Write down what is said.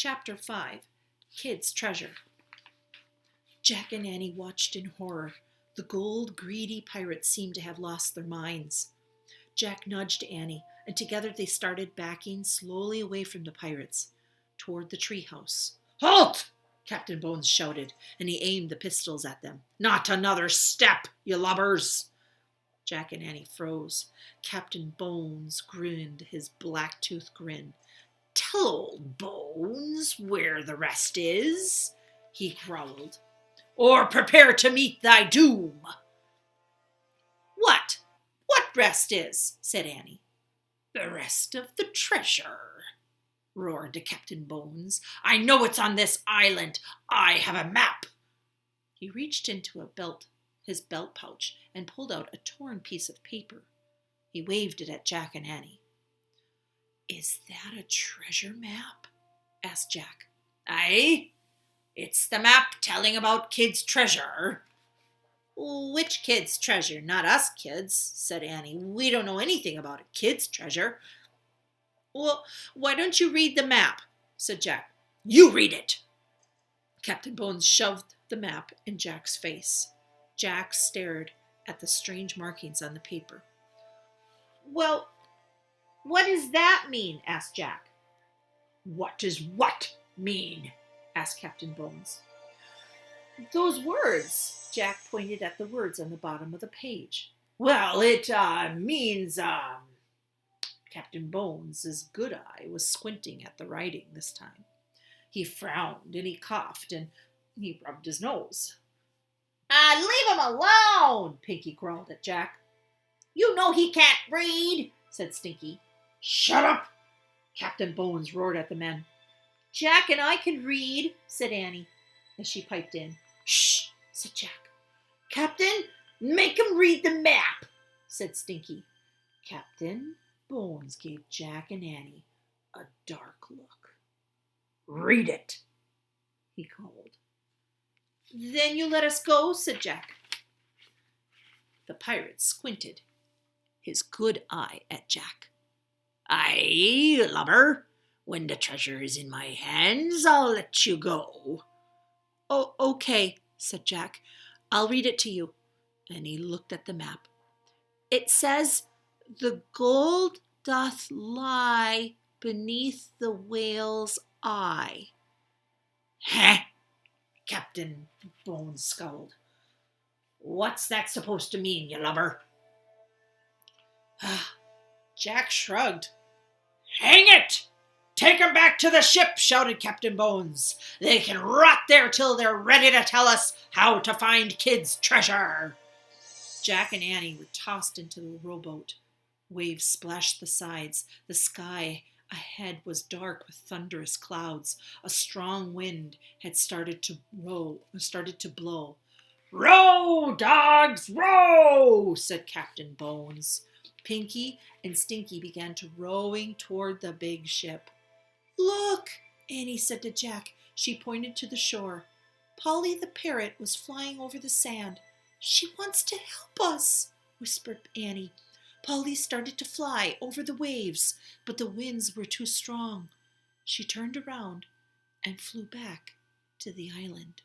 Chapter 5, Kid's Treasure. Jack and Annie watched in horror. The gold-greedy pirates seemed to have lost their minds. Jack nudged Annie, and together they started backing slowly away from the pirates, toward the treehouse. "Halt!" Captain Bones shouted, and he aimed the pistols at them. "Not another step, you lubbers!" Jack and Annie froze. Captain Bones grinned his black-toothed grin. "Tell old Bones where the rest is," he growled, "or prepare to meet thy doom." What rest is?" said Annie. "The rest of the treasure," roared Captain Bones. "I know it's on this island. I have a map." He reached into his belt pouch and pulled out a torn piece of paper. He waved it at Jack and Annie. "Is that a treasure map?" asked Jack. "Aye, it's the map telling about Kid's treasure." "Which kid's treasure? Not us kids," said Annie. "We don't know anything about a kid's treasure." "Well, why don't you read the map?" said Jack. "You read it." Captain Bones shoved the map in Jack's face. Jack stared at the strange markings on the paper. "Well, what does that mean?" asked Jack. "What does what mean?" asked Captain Bones. "Those words." Jack pointed at the words on the bottom of the page. "Well, it means, Captain Bones' good eye was squinting at the writing this time. He frowned and he coughed and he rubbed his nose. "Leave him alone," Pinky growled at Jack. "You know he can't read," said Stinky. "Shut up," Captain Bones roared at the men. "Jack and I can read," said Annie, as she piped in. "Shh," said Jack. "Captain, make him read the map," said Stinky. Captain Bones gave Jack and Annie a dark look. "Read it," he called. "Then you let us go," said Jack. The pirate squinted his good eye at Jack. "Aye, lubber, when the treasure is in my hands, I'll let you go." "Oh, okay," said Jack. "I'll read it to you." And he looked at the map. "It says, 'The gold doth lie beneath the whale's eye.'" "Heh!" Captain Bones scowled. "What's that supposed to mean, you lubber?" Jack shrugged. "Hang it! Take 'em back to the ship," shouted Captain Bones. "They can rot there till they're ready to tell us how to find Kid's treasure." Jack and Annie were tossed into the rowboat. Waves splashed the sides. The sky ahead was dark with thunderous clouds. A strong wind had started to blow. "Row, dogs, row!" said Captain Bones. Pinky and Stinky began to rowing toward the big ship. "Look," Annie said to Jack. She pointed to the shore. Polly the parrot was flying over the sand. "She wants to help us," whispered Annie. Polly started to fly over the waves, but the winds were too strong. She turned around and flew back to the island.